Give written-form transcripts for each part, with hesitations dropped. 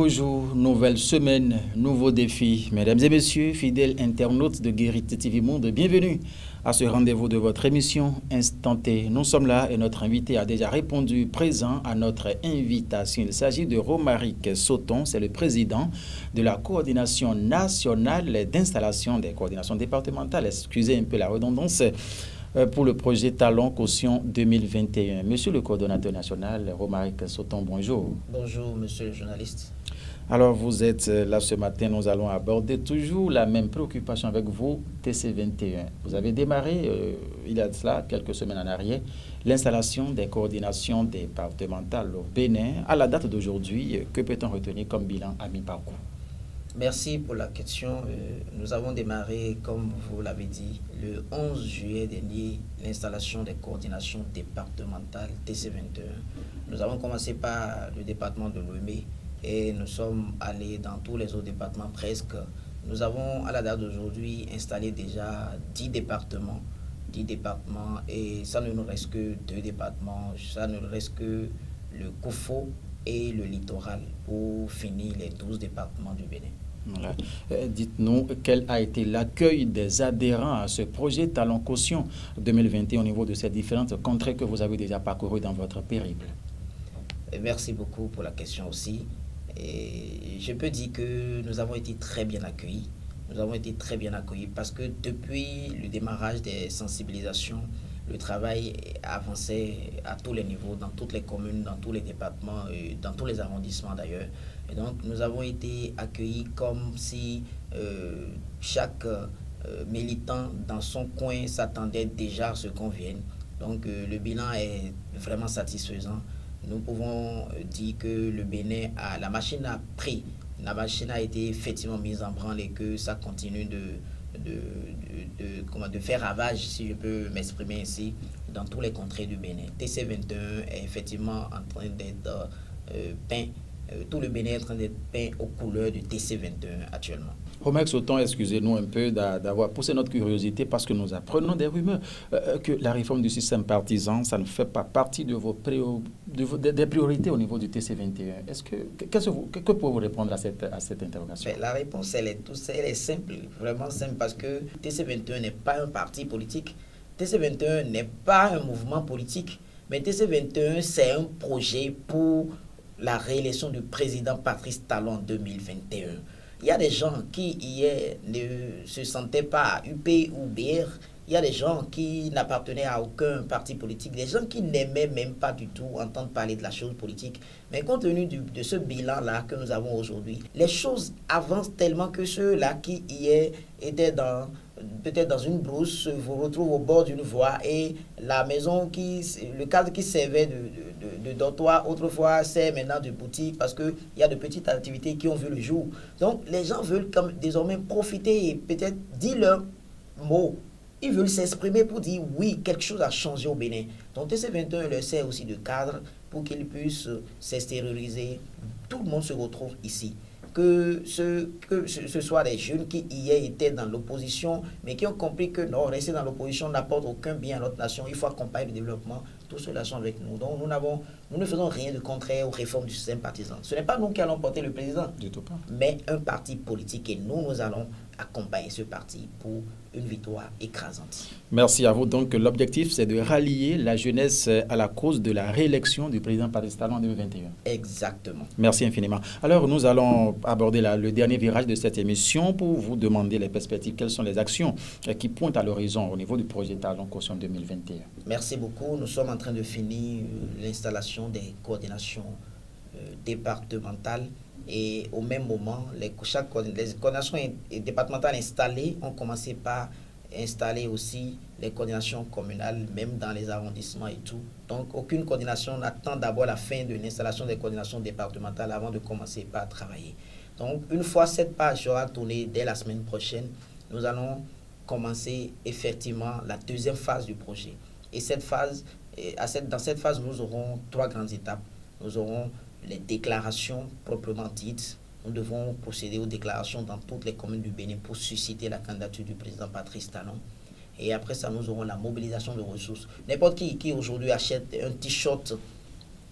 Nouveau jour, nouvelle semaine, nouveaux défis. Mesdames et messieurs, fidèles internautes de Guérite TV Monde, bienvenue à ce rendez-vous de votre émission Instant T. Nous sommes là et notre invité a déjà répondu présent à notre invitation. Il s'agit de Romaric Sauton, c'est le président de la coordination nationale d'installation des coordinations départementales. Excusez un peu la redondance. Pour le projet Talon Caution 2021. Monsieur le coordonnateur national, Romaric Sauton, bonjour. Bonjour, monsieur le journaliste. Alors, vous êtes là ce matin, nous allons aborder toujours la même préoccupation avec vous, TC21. Vous avez démarré, il y a de cela quelques semaines en arrière, l'installation des coordinations départementales au Bénin. À la date d'aujourd'hui, que peut-on retenir comme bilan à mi-parcours? Merci pour la question. Nous avons démarré, comme vous l'avez dit, le 11 juillet dernier, l'installation des coordinations départementales TC21. Nous avons commencé par le département de Lomé et nous sommes allés dans tous les autres départements presque. Nous avons, à la date d'aujourd'hui, installé déjà 10 départements et ça ne nous reste que 2 départements. Ça ne nous reste que le Koufo et le littoral pour finir les 12 départements du Bénin. Voilà. Dites-nous quel a été l'accueil des adhérents à ce projet Talon Caution 2021 au niveau de ces différentes contrées que vous avez déjà parcourues dans votre périple. Merci beaucoup pour la question aussi. Et je peux dire que nous avons été très bien accueillis. Nous avons été très bien accueillis parce que depuis le démarrage des sensibilisations, le travail avançait à tous les niveaux, dans toutes les communes, dans tous les départements, dans tous les arrondissements d'ailleurs. Et donc, nous avons été accueillis comme si chaque militant dans son coin s'attendait déjà à ce qu'on vienne. Donc, le bilan est vraiment satisfaisant. Nous pouvons dire que le Bénin, la machine a pris, la machine a été effectivement mise en branle et que ça continue de faire ravage, si je peux m'exprimer ainsi, dans tous les contrées du Bénin. TC21 est effectivement en train d'être peint, tout le Bénin est en train d'être peint aux couleurs du TC21 actuellement. Romaric Sauton, excusez-nous un peu d'avoir poussé notre curiosité parce que nous apprenons des rumeurs que la réforme du système partisan, ça ne fait pas partie de des priorités au niveau du TC21. Que pouvez-vous répondre à cette interrogation? La réponse, elle est simple, vraiment simple, parce que TC21 n'est pas un parti politique. TC21 n'est pas un mouvement politique, mais TC21, c'est un projet pour la réélection du président Patrice Talon en 2021. Il y a des gens qui hier ne se sentaient pas UP ou BR. Il y a des gens qui n'appartenaient à aucun parti politique, des gens qui n'aimaient même pas du tout entendre parler de la chose politique. Mais compte tenu de ce bilan-là que nous avons aujourd'hui, les choses avancent tellement que ceux-là qui hier étaient peut-être dans une brousse vous retrouvent au bord d'une voie et la maison le cadre qui servait de dortoir autrefois sert maintenant de boutique parce qu'il y a de petites activités qui ont vu le jour. Donc les gens veulent désormais profiter et peut-être dire leurs mots. Ils veulent s'exprimer pour dire oui, quelque chose a changé au Bénin. Donc TC21 leur sert aussi de cadre pour qu'ils puissent s'extérioriser. Tout le monde se retrouve ici. Que ce soit des jeunes qui hier étaient dans l'opposition, mais qui ont compris que non, rester dans l'opposition n'apporte aucun bien à notre nation. Il faut accompagner le développement. Tous ceux-là sont avec nous. Donc nous ne faisons rien de contraire aux réformes du système partisan. Ce n'est pas nous qui allons porter le président, Du tout pas. mais un parti politique. Et nous allons accompagner ce parti pour une victoire écrasante. Merci à vous. Donc, l'objectif, c'est de rallier la jeunesse à la cause de la réélection du président Patrice Talon en 2021. Exactement. Merci infiniment. Alors, nous allons aborder le dernier virage de cette émission pour vous demander les perspectives. Quelles sont les actions qui pointent à l'horizon au niveau du projet Talon Caution 2021? Merci beaucoup. Nous sommes en train de finir l'installation des coordinations départementales. Et au même moment, les coordinations départementales installées ont commencé par installer aussi les coordinations communales, même dans les arrondissements et tout. Donc, aucune coordination n'attend d'abord la fin de l'installation des coordinations départementales avant de commencer par travailler. Donc, une fois cette page sera tournée dès la semaine prochaine, nous allons commencer effectivement la deuxième phase du projet. Et dans cette phase, nous aurons 3 grandes étapes. Nous aurons les déclarations proprement dites. Nous devons procéder aux déclarations dans toutes les communes du Bénin pour susciter la candidature du président Patrice Talon. Et après ça, nous aurons la mobilisation de ressources. N'importe qui aujourd'hui achète un t-shirt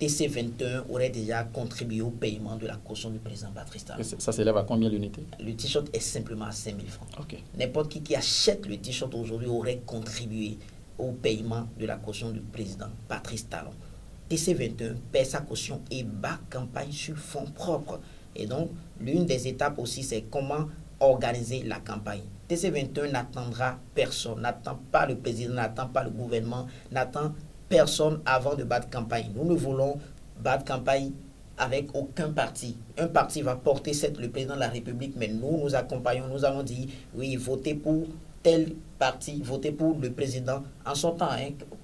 TC21 aurait déjà contribué au paiement de la caution du président Patrice Talon. Ça s'élève à combien l'unité? Le t-shirt est simplement à 5 000 francs. Okay. N'importe qui achète le t-shirt aujourd'hui aurait contribué au paiement de la caution du président Patrice Talon. TC21 paie sa caution et bat campagne sur fonds propres. Et donc, l'une des étapes aussi, c'est comment organiser la campagne. TC21 n'attendra personne, n'attend pas le président, n'attend pas le gouvernement, n'attend personne avant de battre campagne. Nous ne voulons battre campagne avec aucun parti. Un parti va porter le président de la République, mais nous accompagnons, nous allons dire, oui, votez pour tel parti, votez pour le président en son temps.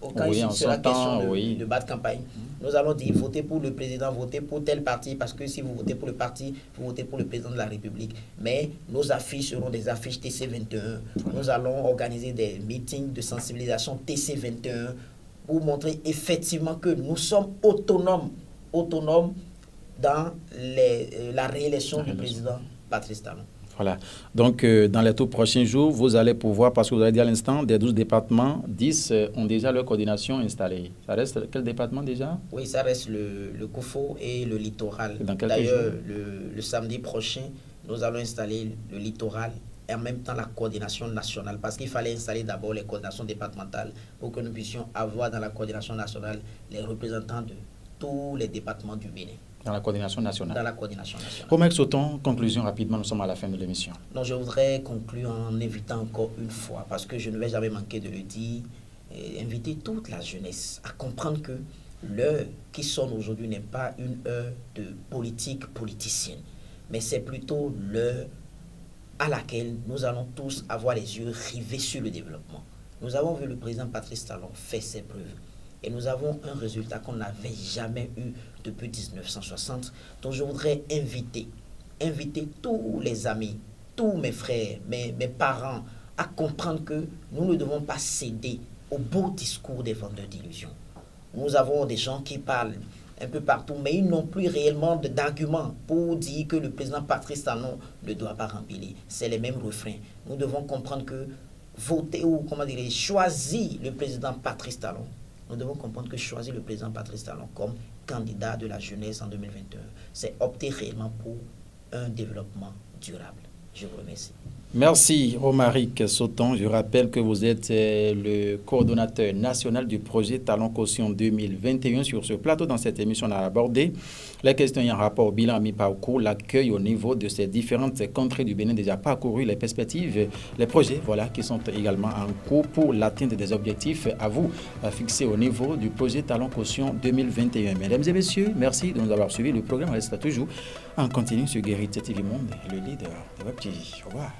Quand il sera question de battre campagne, nous allons dire, votez pour le président, votez pour tel parti, parce que si vous votez pour le parti, vous votez pour le président de la République. Mais nos affiches seront des affiches TC21. Nous allons organiser des meetings de sensibilisation TC21 pour montrer effectivement que nous sommes autonomes dans la réélection du président Patrice Talon. Voilà. Donc, dans les tout prochains jours, vous allez pouvoir, parce que vous avez dit à l'instant, des 12 départements, 10 ont déjà leur coordination installée. Ça reste quel département déjà? Oui, ça reste le Koufo et le littoral. D'ailleurs, le samedi prochain, nous allons installer le littoral et en même temps la coordination nationale, parce qu'il fallait installer d'abord les coordinations départementales pour que nous puissions avoir dans la coordination nationale les représentants de tous les départements du Bénin. Dans la coordination nationale. Dans la coordination nationale. Omer Soton, conclusion rapidement, nous sommes à la fin de l'émission. Non, je voudrais conclure en invitant encore une fois, parce que je ne vais jamais manquer de le dire, inviter toute la jeunesse à comprendre que l'heure qui sonne aujourd'hui n'est pas une heure de politique politicienne, mais c'est plutôt l'heure à laquelle nous allons tous avoir les yeux rivés sur le développement. Nous avons vu le président Patrice Talon faire ses preuves. Et nous avons un résultat qu'on n'avait jamais eu depuis 1960. Donc je voudrais inviter tous les amis, tous mes frères, mes parents, à comprendre que nous ne devons pas céder au beau discours des vendeurs d'illusions. Nous avons des gens qui parlent un peu partout, mais ils n'ont plus réellement d'arguments pour dire que le président Patrice Talon ne doit pas remplir. C'est les mêmes refrains. Nous devons comprendre que voter ou, choisir le président Patrice Talon, nous devons comprendre que choisir le président Patrice Talon comme candidat de la jeunesse en 2021, c'est opter réellement pour un développement durable. Je vous remercie. Merci Romaric Soton. Je rappelle que vous êtes le coordonnateur national du projet Talon Caution 2021. Sur ce plateau, dans cette émission, on a abordé les questions en rapport au bilan mi-parcours, l'accueil au niveau de ces différentes contrées du Bénin déjà parcourues, les perspectives, les projets qui sont également en cours pour l'atteinte des objectifs à vous fixés au niveau du projet Talon Caution 2021. Mesdames et messieurs, merci de nous avoir suivis. Le programme reste toujours en continu sur Guérite TV Monde, le leader de Web TV. Au revoir.